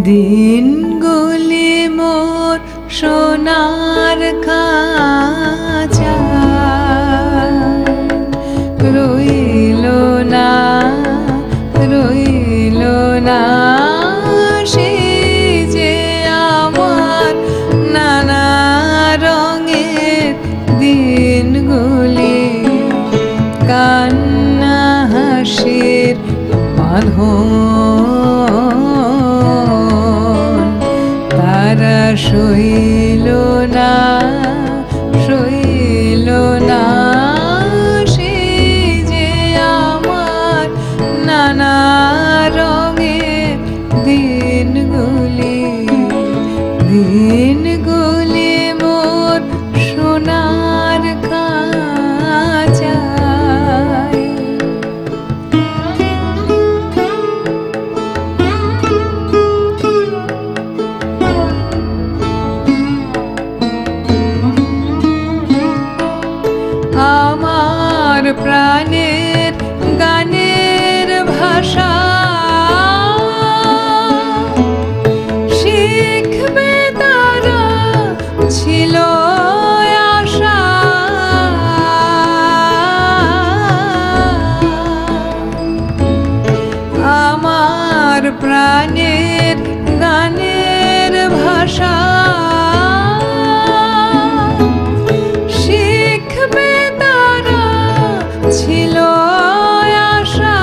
দিনগুলি মোর সোনার খাঁচা রইল না রইল না সে যে আমার নানা রঙের দিনগুলি কান্না হাসির বাঁধন তারা সইল না সইল না সে যে আমার নানা রঙের দিনগুলি দিনগুলি মোর সোনার খাঁচায় আমার প্রাণের গানের ভাষা শিখবে তারা ছিল আশা আমার প্রাণের গানের ভাষা শিখবে তারা ছিল আশা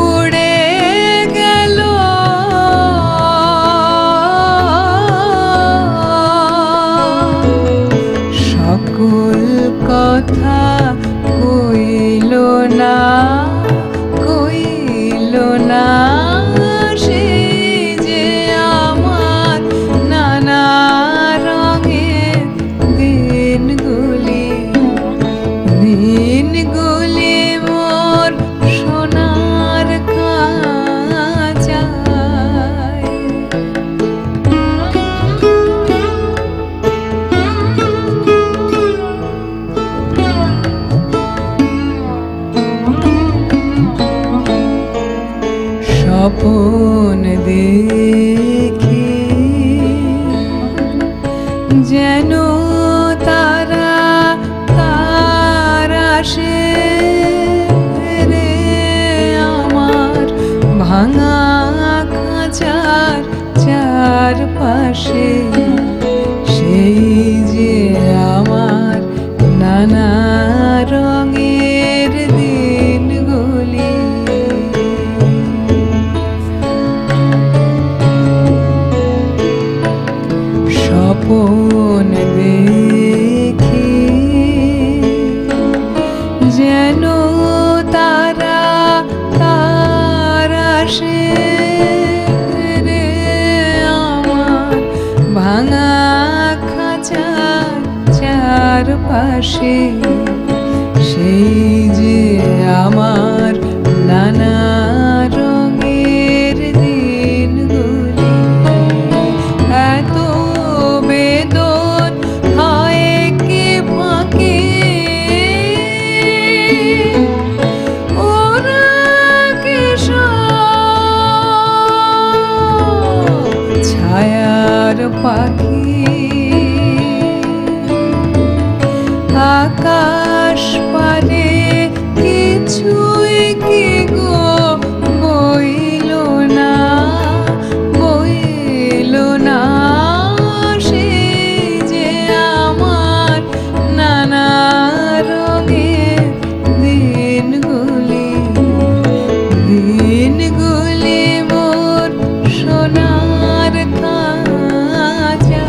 উড়ে গেল সকল কথা কইল না কইল না সে যে আমার নানা রঙের দিনগুলি দিনগুলি মোর সোনার খাঁচায় স্বপন দেখি যেন তারা তারা সে রে আমার ভাঙা খাঁচার চারপাশে সেই যে আমার নানা রঙের দিনগুলি স্বপন দেখি যেন তারা তারা সে রে আমার ভাঙা খাঁচার চারপাশে সেই যে আমার নানা রঙের দিনগুলি এত বেদন হয় কি ফাঁকে ওরা কি ছায়ার পাখি আকাশ পারে কিছুই কি গো বইল না বইল না সে যে আমার নানা রঙের দিনগুলি দিনগুলি মোর সোনার খাঁচায়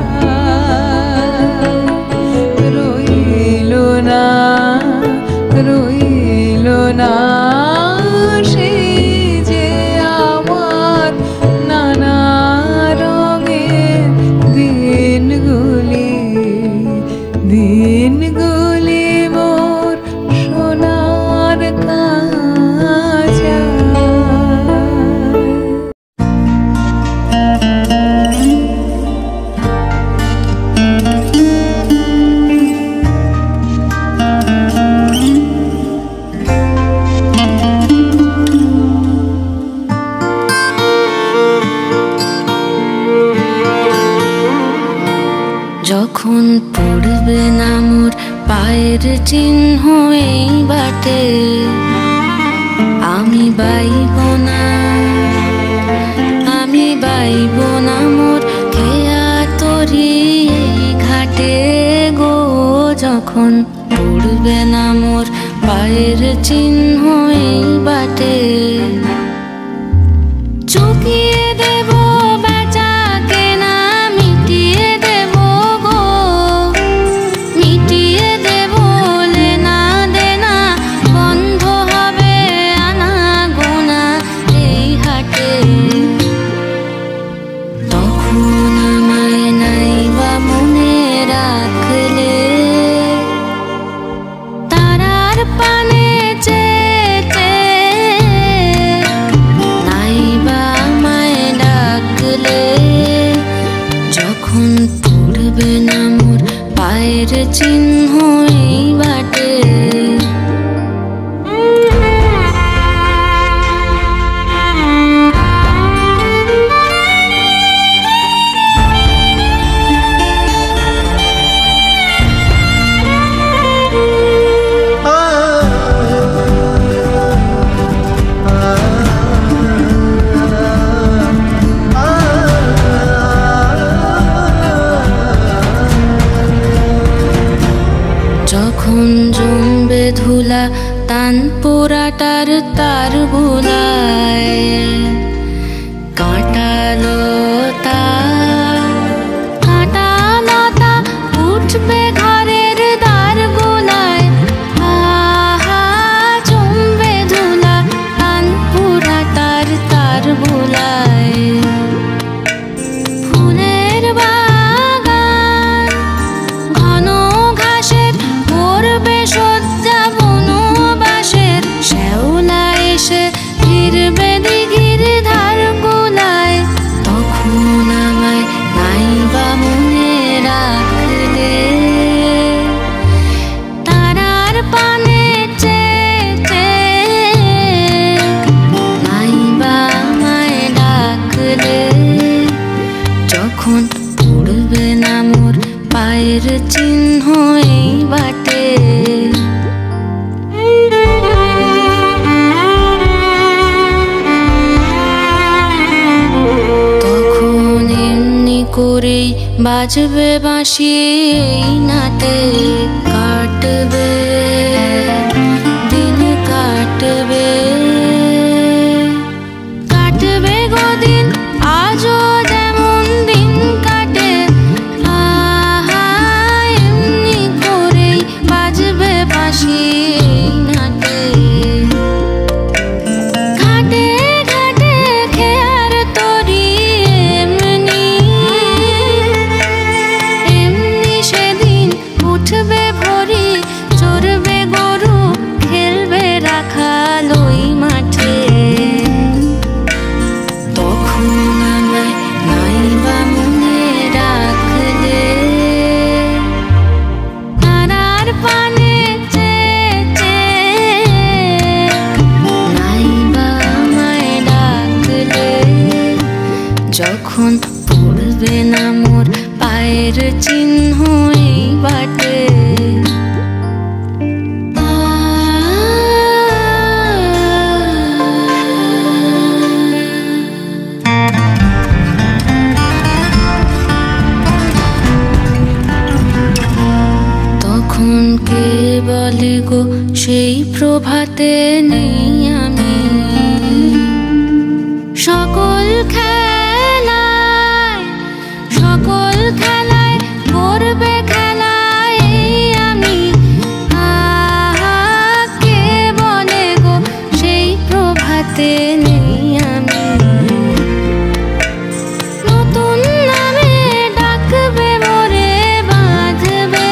রইল না রইল না সে যে আমার নানা রঙের দিনগুলি দিনগুলি মোর সোনার খাঁচায় বাইব না, আমি বাইব না মোর খেয়া তরি এই ঘাটে গো। যখন পড়বে না মোর পায়ের চিহ্ন এই বাটে, চুকিয়ে দেব বেচা কেনা মিটিয়ে দেব গো, মিটিয়ে দেব লেনা দেনা, বন্ধ হবে আনা গোনা এই হাটে। তখন আমায় নাইবা মনে রাখলে, তারার পানে চেয়ে নাইবা আমায় ডাকলে, যখন পড়বে না মোর পায়ের চিহ্ন এই বাটে। যখন জমবে ধুলা তান পোড়াটার তার গোলায়, কাঁটালতা কাঁটালতা উঠবে ঘরের দ্বার গোলায়, আহা জমবে ধুলা তান পোড়াটার তার গোলায়। ফুলের বাগান ঘন ঘাসের করবে সজ্জা বনবাসের, শ্যাওলা এসে ফিরবে দিঘির ধার গোলায়। তখন আমায় নাইবা মনে রাখলে, তারার পানে চেয়ে নাইবা আমায় ডাকলে, যখন পড়বে না মোর পায়ের চিহ্ন এই বাটে। তখন এমনি করেই বাজবে বাঁশি এই নাটে, কাটবে দিন কাটবে, কাটবে গো দিন আজও যেমন দিন কাটে, আহা এমনি করেই বাজবে বাঁশি এই নাটে। ঘাটে ঘাটে খেয়ার তরি এমনি, এমনি সেদিন উঠবে ভরি, চড়বে গরু খেলবে রাখাল ওই মাঠে। তখন আমায় নাইবা মনে রাখলে, তারার পানে চেয়ে নাইবা আমায় ডাকলে, যখন পড়বে না মোর পায়ের চিহ্ন এই বাটে। তখন কে বলে গো সেই প্রভাতে নেই আমি, সকল খেলায় সকল খেলায় করবে খেলায় এই আমি, আহা কে বলে গো সেই প্রভাতে নেই আমি। নতুন নামে ডাকবে মোরে, বাঁধবে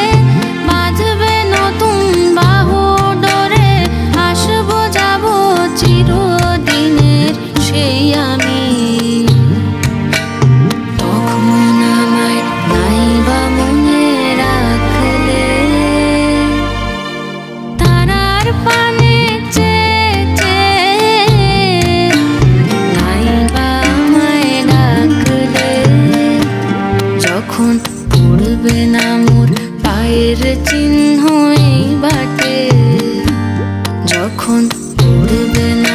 বাঁধবে নতুন বাহু ডোরে, আসবো যাবো চিরদিনের সেই আমি। তখন আমায় নাইবা মনে রাখলে, তারার পানে চেয়ে নাইবা আমায় ডাকলে, যখন পড়বে না মোর পায়ের চিহ্ন এই বাটে, যখন পড়বে না